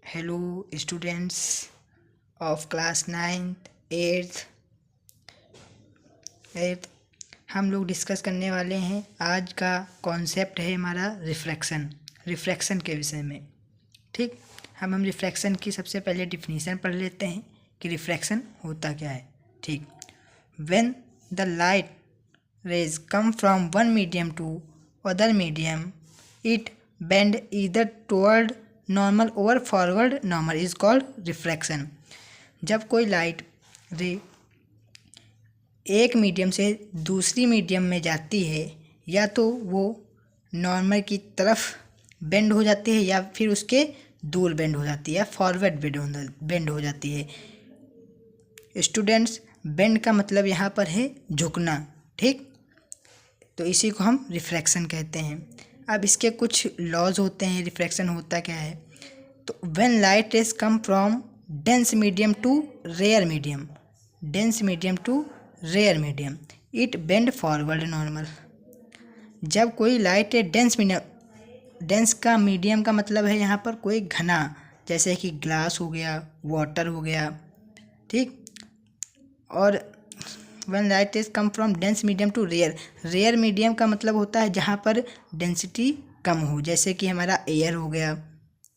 Hello students of class 9th 8th हम लोग discuss करने वाले हैं। आज का कॉन्सेप्ट है हमारा रिफ्रैक्शन के विषय में। ठीक, हम रिफ्रैक्शन की सबसे पहले डिफिनीशन पढ़ लेते हैं कि रिफ्रैक्शन होता क्या है। ठीक, when the light rays come from one medium to other medium it bend either toward normal और forward normal is called refraction. जब कोई लाइट रे एक मीडियम से दूसरी मीडियम में जाती है या तो वो नॉर्मल की तरफ बेंड हो जाती है या फिर उसके दूर बेंड हो जाती है, फॉरवर्ड बेंड हो जाती है। स्टूडेंट्स, बेंड का मतलब यहाँ पर है झुकना। ठीक, तो इसी को हम रिफ्रैक्शन कहते हैं। अब इसके कुछ लॉज होते हैं। रिफ्रैक्शन होता क्या है? तो when light rays come from dense medium to rare medium it bend forward normal. जब कोई लाइट डेंस का मीडियम का मतलब है यहाँ पर कोई घना, जैसे कि ग्लास हो गया, वाटर हो गया। ठीक, और when light is come from dense medium to rare medium का मतलब होता है जहाँ पर डेंसिटी कम हो, जैसे कि हमारा एयर हो गया।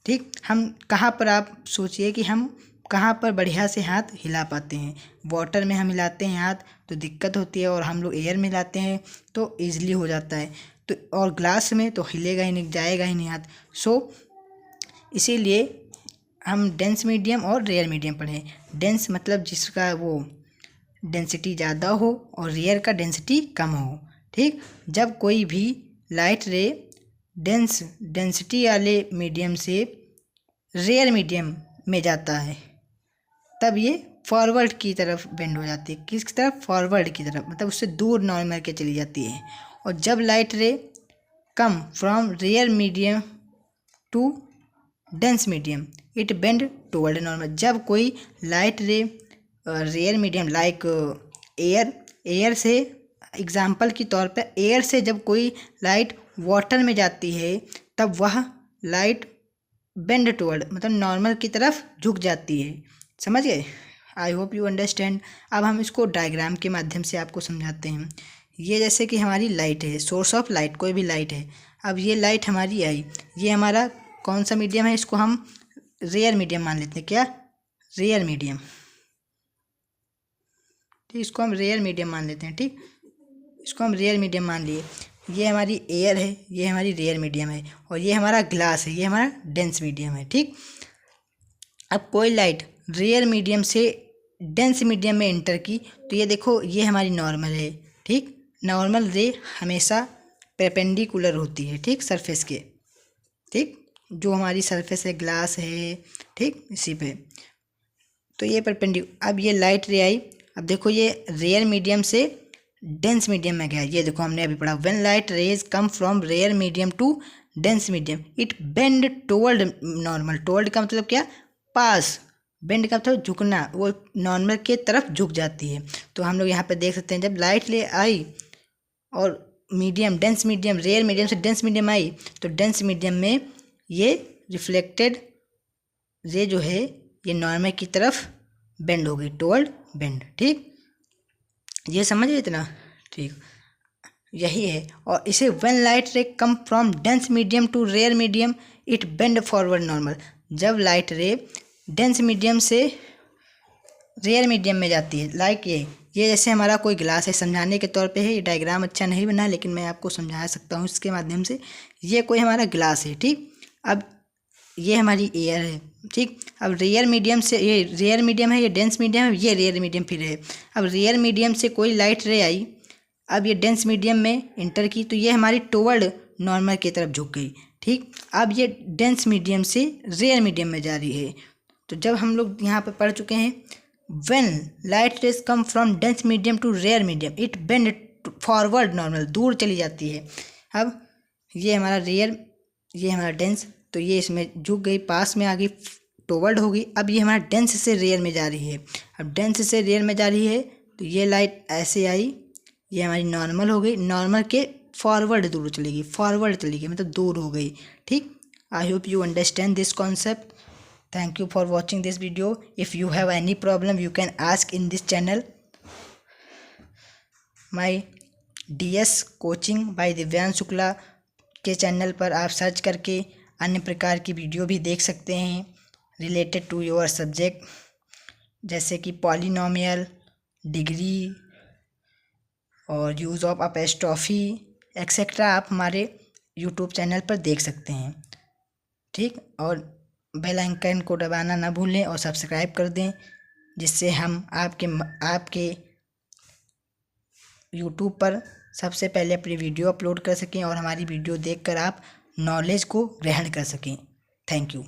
ठीक, हम कहाँ पर, आप सोचिए कि हम कहाँ पर बढ़िया से हाथ हिला पाते हैं। वाटर में हम हिलाते हैं हाथ तो दिक्कत होती है, और हम लोग एयर में हिलाते हैं तो ईजिली हो जाता है। तो और ग्लास में तो हिलेगा ही नहीं, जाएगा ही नहीं हाथ। सो इसीलिए हम डेंस मीडियम और रेयर मीडियम पढ़ें। डेंस मतलब जिसका वो डेंसिटी ज़्यादा हो और रेयर का डेंसिटी कम हो। ठीक, जब कोई भी लाइट रे डेंसिटी वाले मीडियम से रेयर मीडियम में जाता है तब ये फॉरवर्ड की तरफ बेंड हो जाती है। किस तरफ? फॉरवर्ड की तरफ, मतलब उससे दूर नॉर्मल के चली जाती है। और जब light ray come from rare medium to dense medium it bend toward normal. जब कोई light ray rare medium like air से, एग्जाम्पल के तौर पर एयर से जब कोई लाइट वाटर में जाती है तब वह लाइट बेंड टुवर्ड मतलब नॉर्मल की तरफ झुक जाती है। समझ गए? I hope you understand. अब हम इसको डायग्राम के माध्यम से आपको समझाते हैं। ये जैसे कि हमारी लाइट है, सोर्स ऑफ लाइट, कोई भी लाइट है। अब ये लाइट हमारी आई, ये हमारा कौन सा मीडियम है? इसको हम रेयर मीडियम मान लेते हैं। क्या? Rare medium. ठीक, इसको हम रेयर मीडियम मान लेते हैं। ठीक, इसको हम रेयर मीडियम मान लिए। ये हमारी एयर है, ये हमारी रेयर मीडियम है, और ये हमारा ग्लास है, ये हमारा डेंस मीडियम है। ठीक, अब कोई लाइट रेयर मीडियम से डेंस मीडियम में एंटर की तो ये देखो, ये हमारी नॉर्मल है। ठीक, नॉर्मल रे हमेशा परपेंडिकुलर होती है, ठीक, सरफेस के। ठीक, जो हमारी सरफेस है, ग्लास है, ठीक, इसी पे तो ये परपेंडिकुलर। अब ये लाइट रे आई, अब देखो ये रेयर मीडियम से डेंस मीडियम में गया। ये देखो हमने अभी पढ़ा, when light rays come from rare medium to dense medium it bend toward normal. Toward का मतलब क्या? पास। बेंड का मतलब झुकना, वो नॉर्मल के तरफ झुक जाती है। तो हम लोग यहाँ पे देख सकते हैं, जब लाइट ले आई और medium dense medium, rare medium से डेंस मीडियम आई तो डेंस मीडियम में ये रिफ्लेक्टेड रे जो है ये नॉर्मल की तरफ बेंड हो गई, टुवर्ड बेंड। ठीक, ये समझिए इतना। ठीक, यही है। और इसे when light ray come from dense medium to rare medium it bend forward normal. जब लाइट रे डेंस मीडियम से रेयर मीडियम में जाती है, लाइक ये जैसे हमारा कोई ग्लास है, समझाने के तौर पे है। ये डायग्राम अच्छा नहीं बना लेकिन मैं आपको समझा सकता हूँ इसके माध्यम से। ये कोई हमारा ग्लास है। ठीक, अब ये हमारी एयर है। ठीक, अब रेयर मीडियम से, ये रेयर मीडियम है, ये डेंस मीडियम है, ये रेयर मीडियम फिर है। अब रेयर मीडियम से कोई लाइट रे आई, अब ये डेंस मीडियम में इंटर की तो ये हमारी टुवर्ड नॉर्मल की तरफ झुक गई। ठीक, अब ये डेंस मीडियम से रेयर मीडियम में जा रही है। तो जब हम लोग यहाँ पर पढ़ चुके हैं, when light rays come from dense medium to rare medium it bend forward normal, दूर चली जाती है। अब ये हमारा रेयर, ये हमारा डेंस, तो ये इसमें झुक गई, पास में आ गई, टुवर्ड हो गई। अब ये हमारा डेंस से रेयर में जा रही है। अब डेंस से रेयर में जा रही है तो ये लाइट ऐसे आई, ये हमारी नॉर्मल हो गई, नॉर्मल के फॉरवर्ड दूर चली गई, फॉरवर्ड चली गई मतलब दूर हो गई। ठीक, I hope you understand this concept. Thank you for watching this video. If you have any problem, you can ask in this channel. My DS coaching bye Divyansh Shukla के चैनल पर आप सर्च करके अन्य प्रकार की वीडियो भी देख सकते हैं रिलेटेड टू योर सब्जेक्ट, जैसे कि पॉलिनोमियल, डिग्री और यूज़ ऑफ अपोस्ट्रोफी एक्सेट्रा आप हमारे यूट्यूब चैनल पर देख सकते हैं। ठीक, और बेल आइकन को दबाना ना भूलें और सब्सक्राइब कर दें, जिससे हम आपके यूट्यूब पर सबसे पहले अपनी वीडियो अपलोड कर सकें और हमारी वीडियो देखकर आप नॉलेज को ग्रहण कर सकें। Thank you.